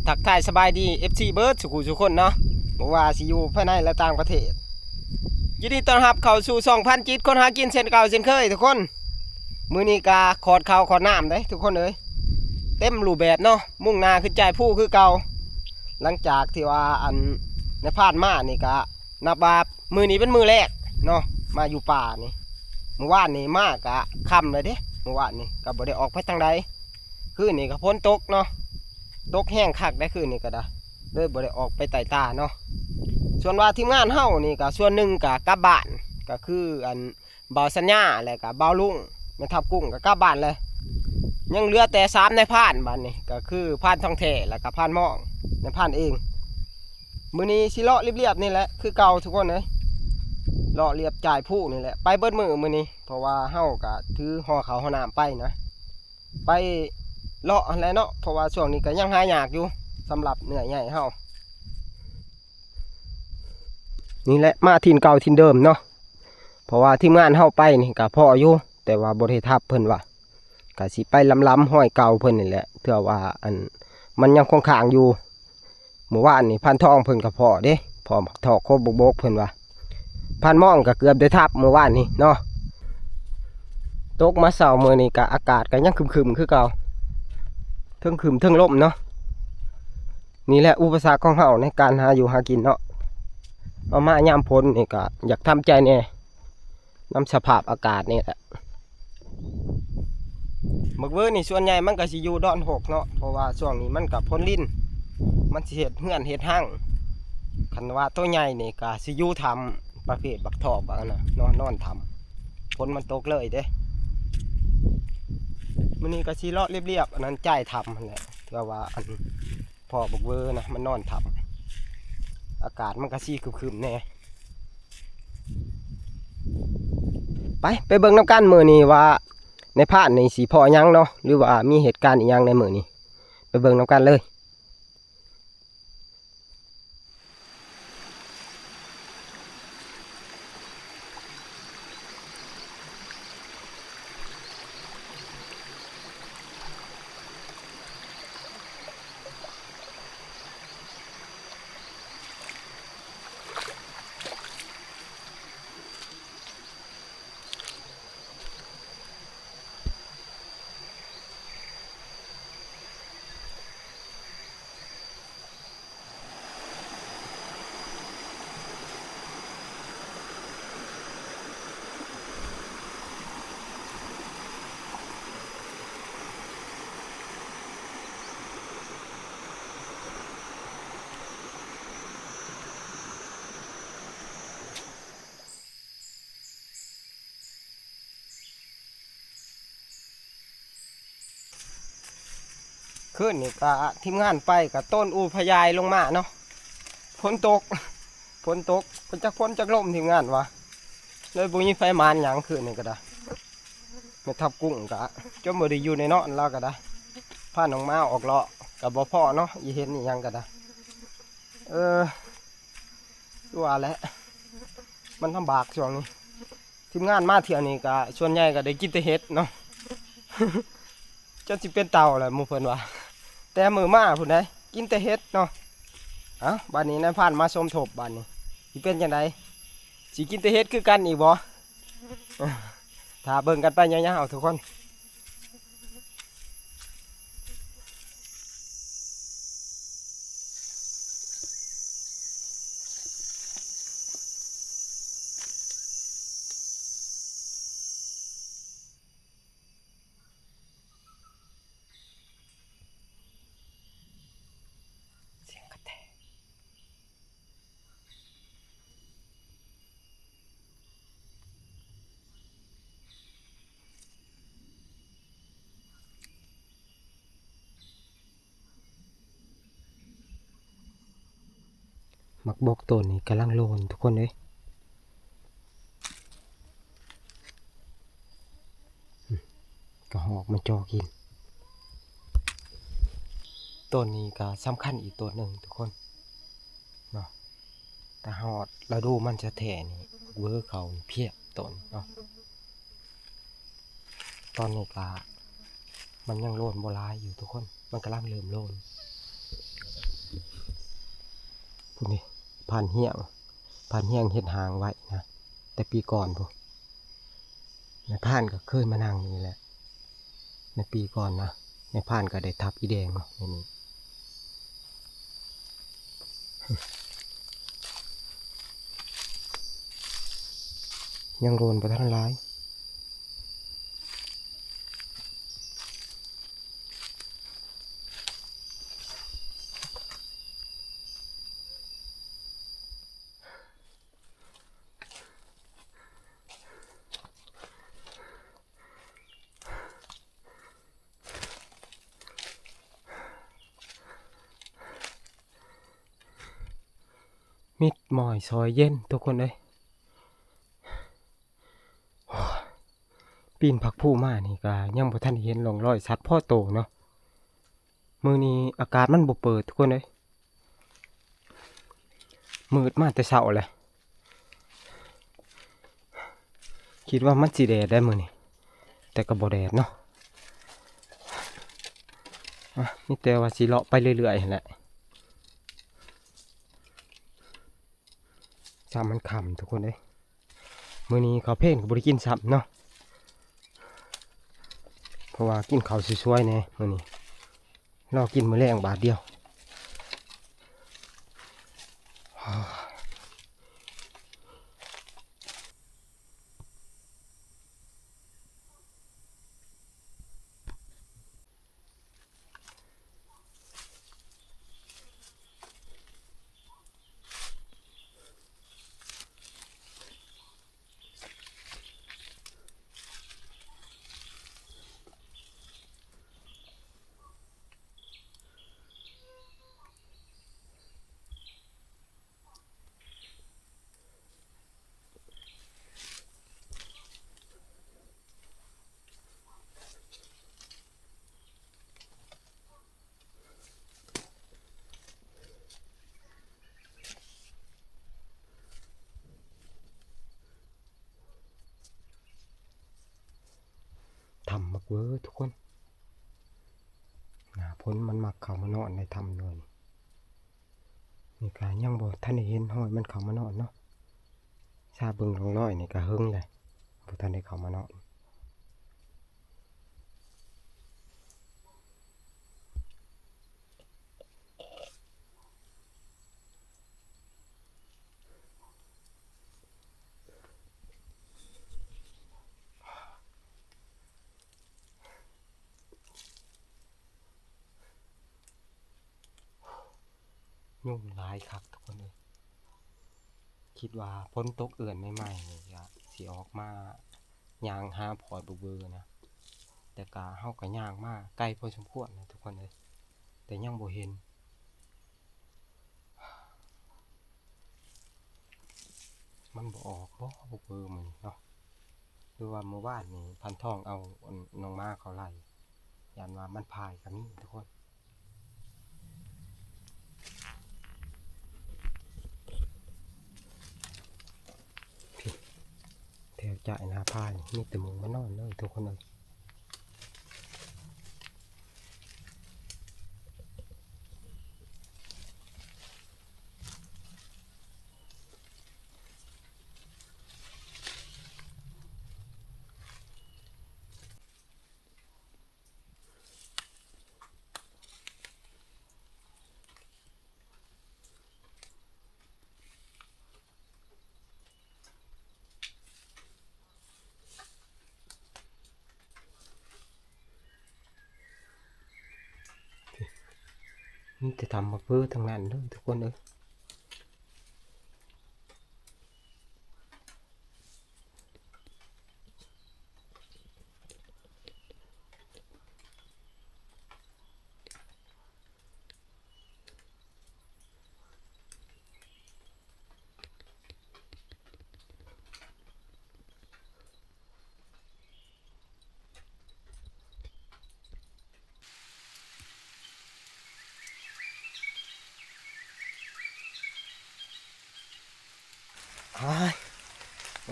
ทักทายสบายดี FC เบิร์ดสุขุสุคนเนาะบอกว่าสิอยู่ภายในและต่างประเทศยินดีต้อนรับเข้าสู่2,000จิตคนหากินเช่นเก่าเช่นเคยทุกคนมื้อนี้กาขอดข้าวขอดน้ำเด้ทุกคนเอ้ยเต็มรูปแบบเนาะมุ่งหน้าขึ้นใจผู้คือเก่าหลังจากที่ว่าอันในผ่านมานี่ก็นับว่ามื้อนี้เป็นมื้อแรกเนาะมาอยู่ป่านี่เมื่อวานนี่มากะค่ำเลยเด้เมื่อวานนี่ก็บ่ได้ออกไปทางใดคืนนี่ก็ฝนตกเนาะตกแห้งคักได้คืนนี่ก็ได้เลยบ่ได้ออกไปไต่ตาเนาะส่วนว่าทีมงานเฮานี่ก็ส่วนหนึ่งก็กลับบ้านก็คืออันเบาสัญญาและก็เบาลุงแม่ทับกุ้งก็กลับบ้านเลยยังเหลือแต่3ในพานบ้านนี่ก็คือพานทองแท้และก็พานหม้องในพานเองมื้อนี้สิเลาะเรียบๆนี่แหละคือเก่าทุกคนเลยเลาะเรียบจ่ายผู้นี่แหละไปเบิดมื้อนี้เพราะว่าเฮาก็ถือห่อข้าวห่อน้ำไปนะไปเลาะอะไรเนาะเพราะว่าช่วงนี้ก็ยังหายากอยู่สำหรับเหนื่อยใหญ่เฮานี่แหละมาถิ่นเก่าถิ่นเดิมเนาะเพราะว่าทีมงานเฮาไปนี่ก็พออยู่แต่ว่าบ่ได้ทับเพิ่นว่าก็สิไปล้ำห้อยเก่าเพิ่นนี่แหละเพื่อว่าอันมันยังคงค้างอยู่เมื่อวานนี่พันทองเพิ่นก็พอเด้พอถอกโคบกเพิ่นว่าพันม่องก็เกือบได้ทับเมื่อวานนี่เนาะตกมาเช้ามื้อนี้ก็อากาศก็ยังครึมๆคือเก่าเทิงครึมเทิงลมเนาะนี่แหละอุปสรรคของเฮาในการหาอยู่หากินเนาะเอามายามพ้นนี่ก็อยากทำใจแน่น้ำสภาพอากาศนี่แหละบักเวอร์นี่ส่วนใหญ่มันก็สิอยู่ดอนหกเนาะเพราะว่าช่วงนี้มันกับพ้นลิ้นมันสิเฮ็ดเฮือนเฮ็ดห้างคันว่าตัวใหญ่นี่ก็สิอยู่ทำประเภทบักทอบบักนะนอนทำฝนมันตกเลยเด้มื้อนี้ก็สิเลาะเรียบๆอันนั้นจ่ายทำนั่นแหละเพราะว่าอันพอบักเวอร์นะมันนอนทำอากาศมันก็สิครึมๆแน่ไปเบิ่งน้ำกันมื้อนี้ว่าในพาดในสีพอยังเนาะหรือว่ามีเหตุการณ์อีกอย่างในมื้อนี้ไปเบิ่งน้ำกันเลยขึ้นนี่ก็ทีมงานไปกับต้นอูพยายลงมาเนาะฝนตกมันจะฝนจากลมทีมงานวะเลยบุญไฟมานหยังขึ้นนี่ก็ได้ไม่ทับกุ้งกะจนบ่ได้อยู่ในเนาะเราก็ได้ผ้าหนองมาออกเลาะกับบ่พ่อเนาะอีเห็นนี่ยังก็ได้ว่าแล้วมันลำบากช่วงนี้ทีมงานมาเที่ยวนี้ก็ส่วนใหญ่ก็ได้กินแต่เห็ดเนาะ จนสิเป็นเต่าแหละหมู่เพิ่นว่าแต่มือมาพุ่นได้กินแต่เห็ดเนาะบ้านนี้นายผ่านมาชมทบบ้านนี้สิเป็นยังไงสิกินแต่เห็ดคือกันอีกบ่ถ้าเบิ่งกันไปยาวๆทุกคนมักบกต้นนี่กำลังโลนทุกคนเลยกระหอกมันจอกินต้นนี้ก็สำคัญอีกต้นหนึ่งทุกคนเนาะแต่หอดเราดูมันจะแถ่นี่เวอร์เขาเพียบต้นเนาะตอนนี้ก็มันยังโลนโบราณอยู่ทุกคนมันกำลังเริ่มโลน พุ่นนี่ผ่านเหี้ยงเฮ็ดหางไว้นะแต่ปีก่อนพุ่นในผ่านก็เคยมานั่งนี่แหละในปีก่อนนะในผ่านก็ได้ทับอีแดงเนาะในนี้ยังโรนไปทั้งร้ายมิดหมอยซอยเย็นทุกคนเลยปีนผักผู้มานี่ก็ยังบ่ทันเห็นร่องรอยสัตว์พ่อโตเนาะมื้อนี้อากาศมันบ่เปิดทุกคนเลยมืดมาแต่เช้าเลยคิดว่ามันสิแดดได้มื้อนี้แต่ก็บ่แดดเนาะนี่แต่ว่าสิเลาะไปเรื่อยๆแหละซ้ำมันค่ำทุกคนเลยมื้อนี้ข้าวเพลนก็บ่ได้กินซ้ำเนาะเพราะว่ากินข้าวสวยๆแน่มื้อนี้รอกินมื้อแลงบาทเดียวทำมักเวอร์ทุกคนหน้าพ้นมันมักเข้ามานอนในทำเลยนี่ก็ยังบ่ทันได้เห็นห้อยมันเข้ามานอนเนาะชาเบิ่งลงน้อยนี่ก็หึงเลยบ่ทันได้เข้ามานอนยุ่งหลายคักทุกคนเลยคิดว่าฝนตกเอื่อนใหม่ๆนี่จะสิออกมาย่างหาพอดเบอร์นะแต่กาเฮาก็ย่างมาไกลพอสมควรนะทุกคนเลยแต่ยังบ่เห็นมันบ่ออกบ่เบอร์มันเนาะหรือว่าเมื่อวานนี้พันทองเอาน้องมาเขาไล่ยันว่ามันพายก็มีทุกคนแถวจ่ายนาพายมีแต่หมูมานอนเลยทุกคนเลยนี่จะทำมาเพื่อทางนั้นเลยทุกคนเลย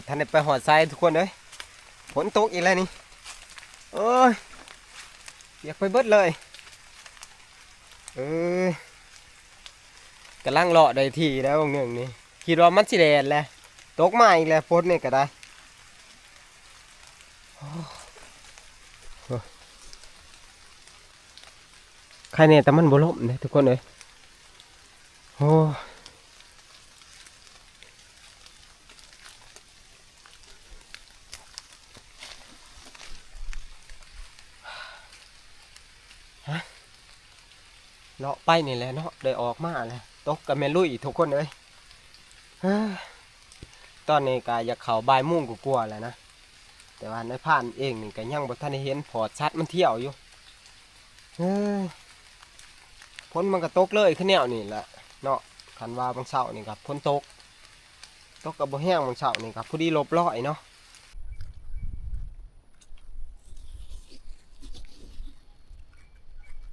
ท่านได้ไปหอดทรายทุกคนเลยฝนตกอีกแล้วนี่เอ้ยอยากไปเบิดเลยเออ กำลังเลาะได้ที่แล้ววงหนึ่งนี่คิดว่ามันสิแดดแหละตกมาอีกแล้วฝนนี่ก็ได้ใครเนี่ยแต่มันบ่ล่มเลยทุกคนเลยโอ้เลาะไปนี่แหละเนาะได้ออกมาแล้วตกกับแม่ลุยทุกคนเลยตอนนี้ก็อยากเข้าบ่ายโมงกว่าๆแล้วนะแต่ว่าในผ่านเองนี่ก็ยังบ่ทันได้เห็นพอชัดมันเที่ยวอยู่ฝนมันก็ตกเลยขึ้นแนวนี่แหละเนาะคันว่าบางเช้านี่ครับฝนตกกับบ่แห้งบางเช้านี่ครับพอดีลบร้อยเนาะ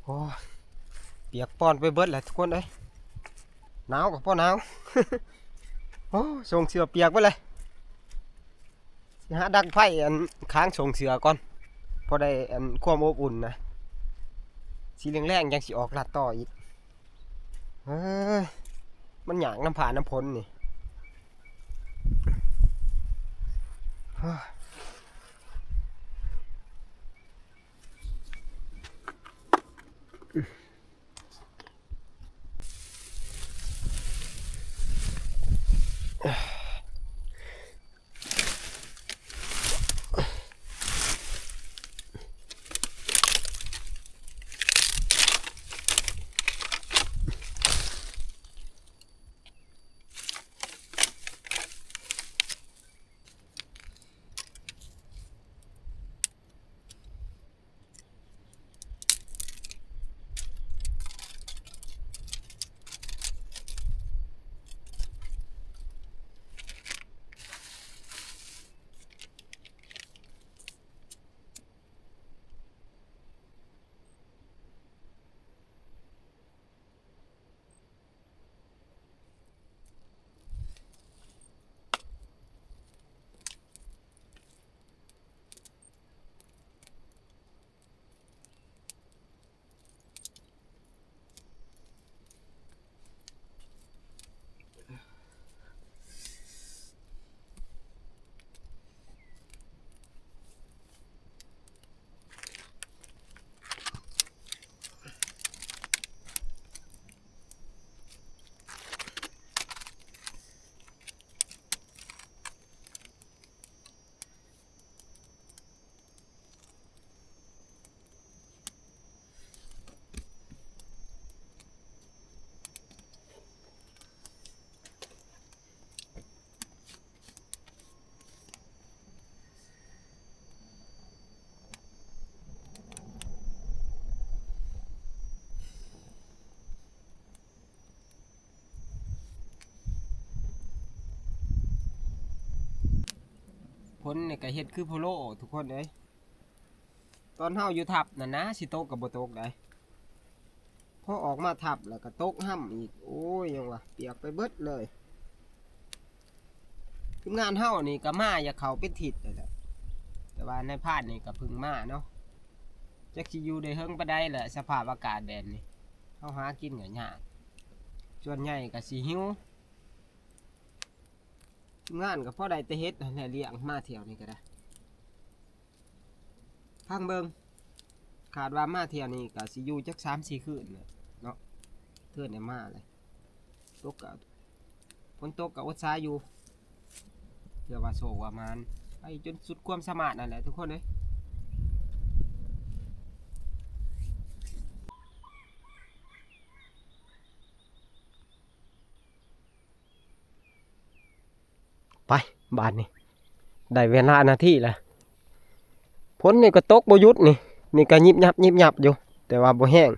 โอ้เปียกปอนไปเบิดแหละทุกคนเลยหนาวกับพ่อหนาว โอ้ส่งเสือเปียกไปเลยหาดักไผ่อันค้างส่งเสือก่อนพอได้อันความอบอุ่นนะสีแรงๆยังสิออกลัดต่ออีกมันหยางน้ำผ่านน้ำพ้นนี่พ้นนี่ก็เฮ็ดคือโพโลทุกคนเลยตอนเฮาอยู่ทับน่ะนะสิโตกกับบ่โตกได้พอออกมาทับแล้วก็ตกห้ำอีกโอ้ยยังวะเปียกไปเบิดเลยทีมงานเฮานี่ก็มาอย่าเข้าเป็นทิศเลยแหละแต่ว่าในพาดนี่ก็พึ่งมาเนาะจักสิอยู่ได้เฮิงปานใดแหละสภาพอากาศแดนนี่เฮาหากินก็ยากส่วนใหญ่ก็สิหิวทีมงานก็พอได้แต่เฮ็ดนั่นแหละเลี้ยงมาเที่ยวนี่ก็ได้พังเบิ่งขาดว่ามาเที่ยวนี่ก็สิอยู่จัก3-4 คืนเนาะเทื่อนี่มาเลยตกก็ฝนตกก็อดสายอยู่เพื่อว่าโศกว่ามันไปจนสุดความสามารถนั่นแหละทุกคนเลยไปบ้านนี่ได้เวลานาทีแล้วฝนนี่ก็ตกบ่หยุดนี่ก็ยิบยับอยู่แต่ว่าบ่แห้ง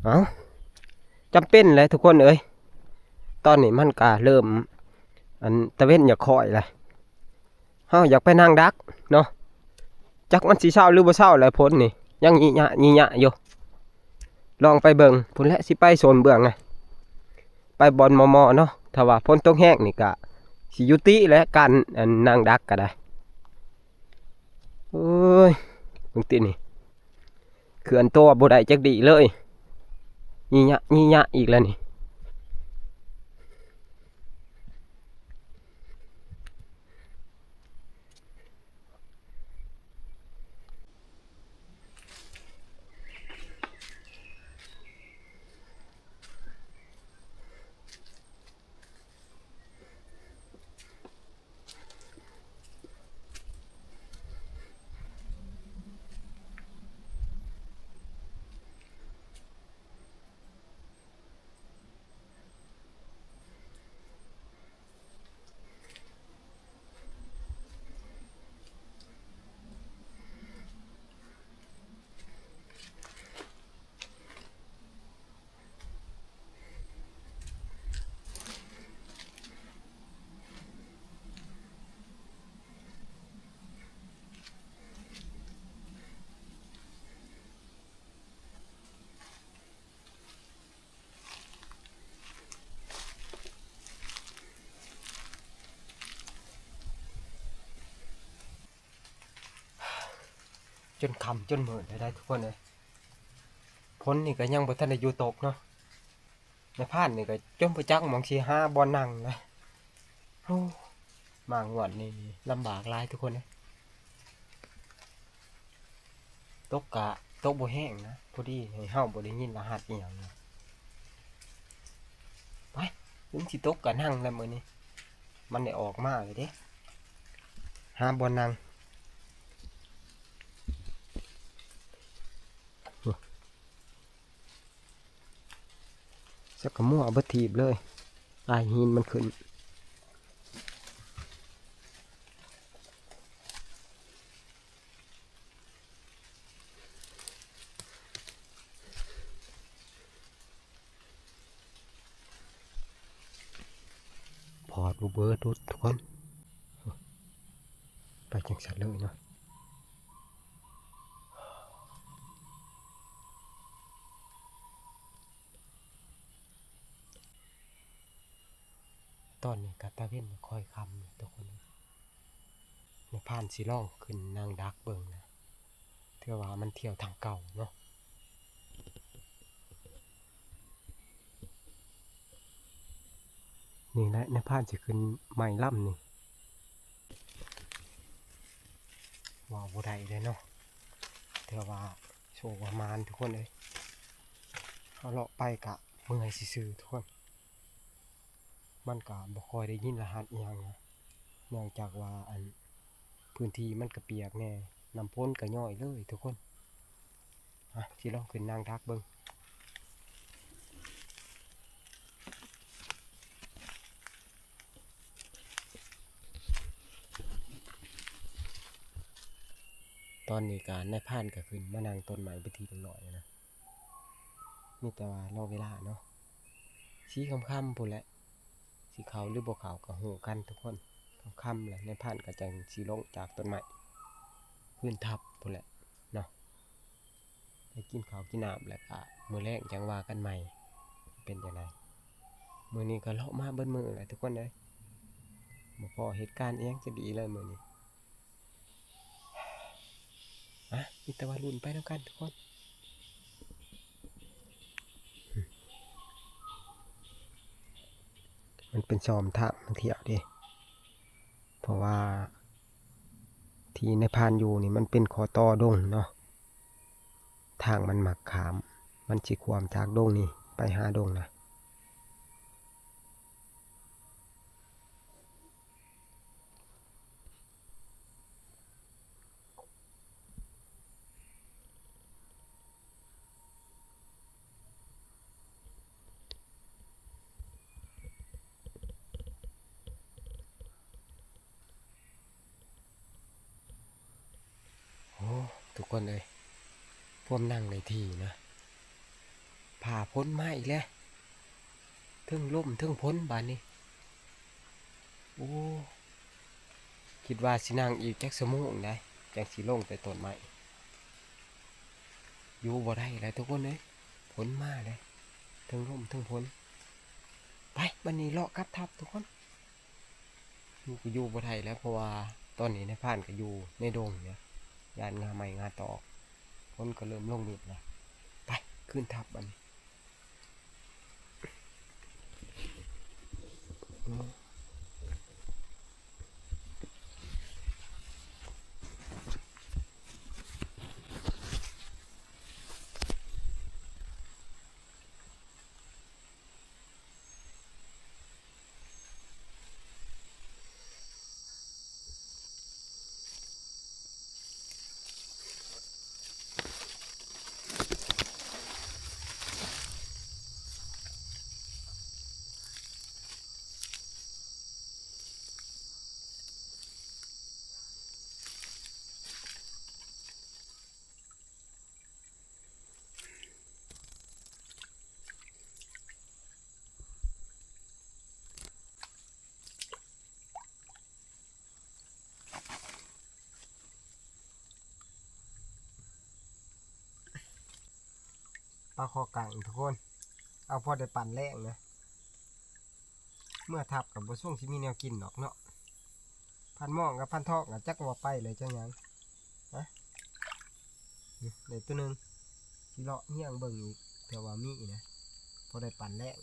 เอาจำเป็นเลยทุกคนเอ้ยตอนนี้มันก็เริ่มอันตะเว้นอยากคอยเลยเฮาอยากไปนั่งดักเนาะจักมันสิเศร้าหรือบ่เศร้าแหละฝนนี่ยังยี่ยะอยู่ลองไปเบิ่งพุ่นแหละสิไปโซนเบื้องไงไปบอลมอเนาะถ้าว่าฝนตกแห้งนี่ก็สิยุติและการนั่งดักก็ได้เอ้ยบางทีนี่เขื่อนตัวบ่ได้จักดีเลยยี่ยะอีกแล้วนี่ จนค่ำจนมืดได้ทุกคนเลยพ้นนี่ก็ยังบ่ทันได้อยู่ตกเนาะในพานนี่ก็จนบ่จักหมองสิหาบ่อนั่งนะโอ้มางวดนี่ลำบากหลายทุกคนเลยตกบ่แห้งนะพอดีให้เฮาบ่ได้ยินรหัสอีหยังนะไปถึงสิตกก็นั่งแล้วมื้อนี้มันได้ออกมาเลยเด้หาบ่อนั่งสักกะมั่วเอาบ่ถีบเลยลายหินมันขึ้นพอดบ่เบิดทุกคนไปจังซั่นเลยเนาะตอนนี้กะตะเว้นค่อยค่ำทุกคนในผ่านสิล่องขึ้นนางดักเบิ่งนะเทื่อว่ามันเที่ยวทางเก่าเนาะนี่แหละในผ่านสิขึ้นใหม่ล่ำนี่ว้าวบ่ได้เลยเนาะเทื่อว่าโชว์ประมาณทุกคนเลยเอาเลาะไปกะเมื่อยซื่อๆทุกคนมันกะบ่ค่อยได้ยินรหัสอีหยังนะเนื่องจากว่าอันพื้นที่มันก็เปียกแน่น้ำพ้นก็ย่อยเลยทุกคนสิลองขึ้นนางดักเบิ่งตอนนี้การนายพานก็ขึ้นมานั่งต้นไม้ไปทีหน่อยนะมีแต่ว่ารอเวลาเนาะสีค่ำๆพุ่นแหละสีขาวหรือบ่ขาวก็ฮู้กันทุกคนค่ำๆแหละนายพานก็จังสิลงจากต้นไม้พื้นทับพุ่นแหละเนาะไปกินข้าวกินน้ำแล้วก็มื้อแรกจังว่ากันใหม่เป็นจังไดมื้อนี้ก็เลาะมาเบิดมื้อแหละทุกคนเอ้ยบ่พอเหตุการณ์อิหยังจะดีเลยมื้อนี้มีแต่ว่าลุ้นไปแล้วกันทุกคนมันเป็นซ้อมทางมันเที่ยวดิเพราะว่าที่ในพานอยู่นี่มันเป็นขอต่อดงเนาะทางมันหมักขามมันสิความจากดงนี่ไปหาดงนะทุกคนเลยพวกนั่งในที่นะผ่าพ้นมาอีกแล้วทึ่งล่มทึ่งพ้นบานนี้โอ้คิดว่าสินั่งอีกจักชั่วโมงได้จังสิลงไปต้นไม้อยู่บ่ได้เลยทุกคนเลยพ้นมาเลยทึ่งล่มทึ่งพ้นไปวันนี้เลาะกลับทับทุกคนอยู่บ่ได้แล้วเพราะว่าตอนนี้ในผ่านก็อยู่ในดงเนี่ยยานงาใหม่งาตอกพ้นก็เริ่มลงนิดแล้วไปขึ้นทับบันนี้ปลาคอกังทุกคนเอาพอได้ปั่นแรงนะเมื่อทับกับบ่ช่วงที่มีแนวกินหรอกเนาะพันหม้องกับพันทอกจักว่าไปเลยจังยังนะ ในตัวหนึ่งสิเลาะเงี้ยงเบิ่งอีกเผื่อว่ามีนะพอได้ปั่นแรก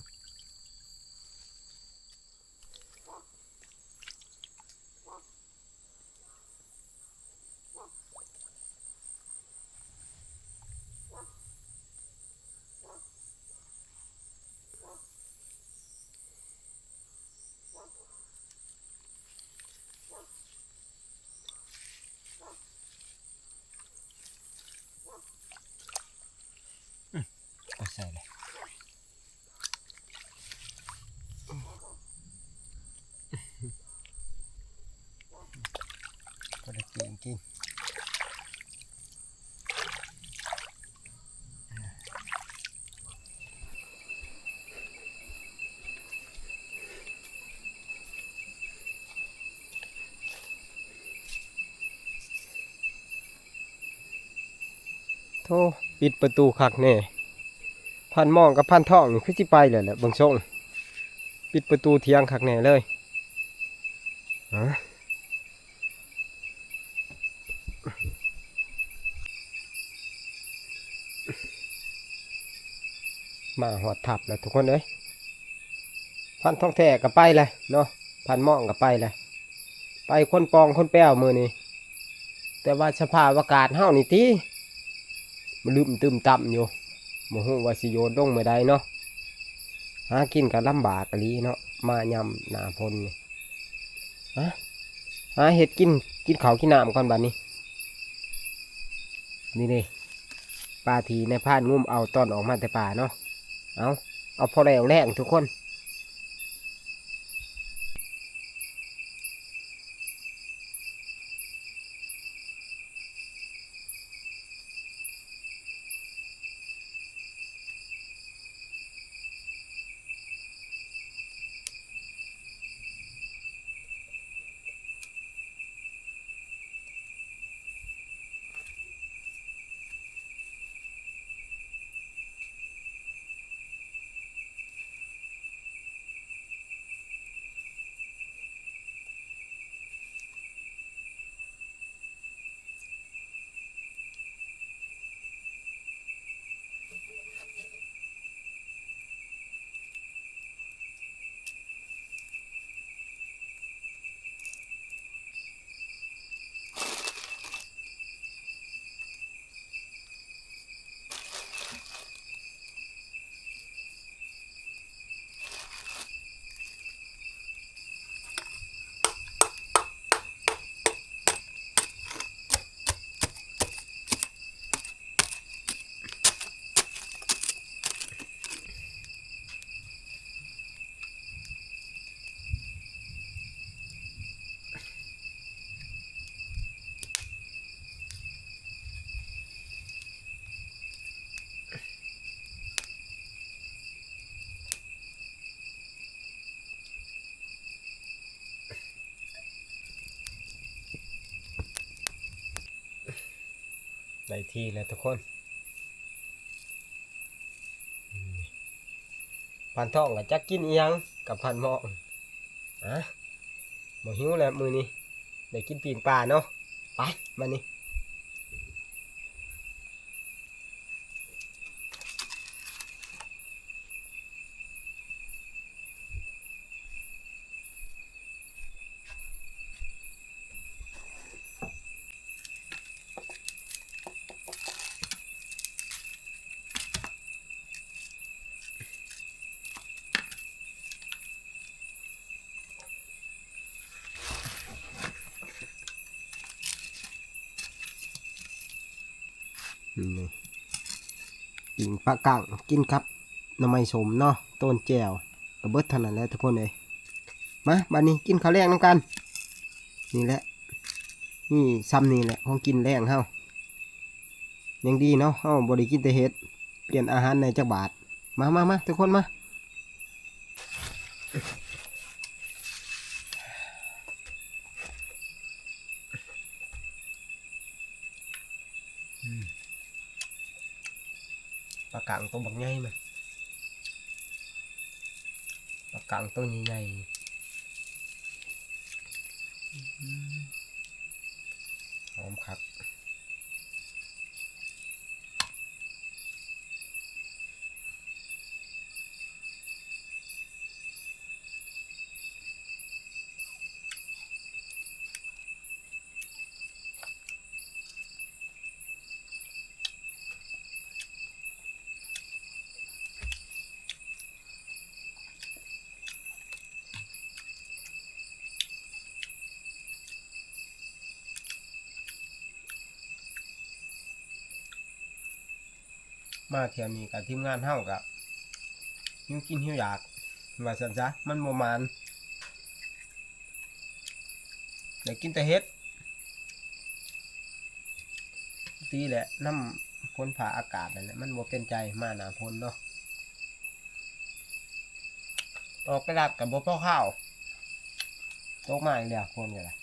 ก็ใส่เลยก็ได้กินโธ่ปิดประตูคักแน่พันหมองกับพันท่องนี่คือสิไปเลยแหละเบิ่งส่งปิดประตูเทียงคักแน่เลยฮะมาหอดทับแล้วทุกคนเอ้ยพันท่องแท้ก็ไปเลยเนาะพันหมองก็ไปเลยไปคนปองคนแป้วมือนี่แต่ว่าสภาพอากาศเฮานี่ติมันลืมตึมต่ำอยู่บ่ฮู้ว่าสิโยนลงเมื่อใดเนาะหากินก็ลำบากกะลีเนาะมายำหน้าพลนี่ฮะหาเห็ดกินข้าวกินน้ำก่อนบัดนี้นี่เลยปลาทีในพานงุ่มเอาตอนออกมาแต่ป่าเนาะเอาพอแล้วแรงทุกคนได้ที่แล้วทุกคนพันท่องกับจักกินอีหยังกับพันหมองบ่หิวแล้วมือนี้ได้กินปีนปลาเนาะไปมานี่นี่ปิ่งปลากังกินครับหน่อไม้สมเนาะต้นแจ่วกระเบิดเท่านั้นแหละทุกคนเลยมาบัดนี้กินข้าวแรงน้ำกันนี่แหละนี่ซ้ำนี่แหละของกินแรงเฮายังดีเนาะเฮาบ่ได้กินแต่เห็ดเปลี่ยนอาหารในจักบาทมาทุกคนมาปลากังตัวบักใหญ่มันปลากังตัวใหญ่ๆหอมครับ มาเที่ยวนี้กับทีมงานเฮากับหิวกินหิวอยากว่าซั่นซะมันบ่มานได้กินแต่เฮ็ดตีแหละน้ำพ้นผ่าอากาศนั่นแหละมันบ่เป็นใจมาหน้าพ้นเนาะออกไปรับกับบ่พอข้าวตกมาอีกแล้วคนกันล่ะ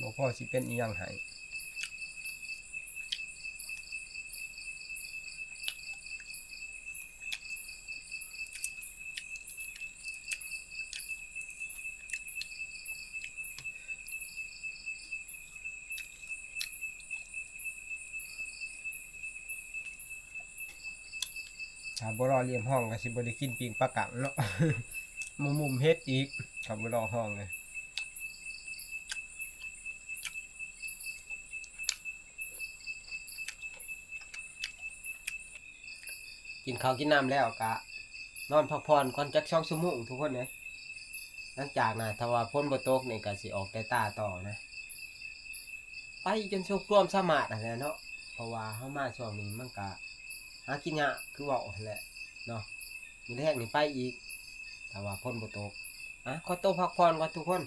บ่พอสิเป็นอีหยังให้ถ้าบ่รอเลี้ยงห้องก็สิบ่ได้กินปิ้งปลากังเนาะ มุมเฮ็ดอีกถ้าบ่รอห้องเลยกินข้าวกินน้ำแล้วกะนอนพักผ่อนก่อนจัก2 ชั่วโมงทุกคนเลยหลังจากนะถ้าว่าพ้นบ่ตกนี่ก็สิออกแต่ตาต่อนะไปจนสุดความสามารถนั่นแหละเนาะเพราะว่าเฮามาช่วงนี้มันก็หากินยากคือเว้าหั่นแหละเนาะมื้อแรกนี่ไปอีกถ้าว่าพ้นบ่ตกขอตัวพักผ่อนก่อนทุกคน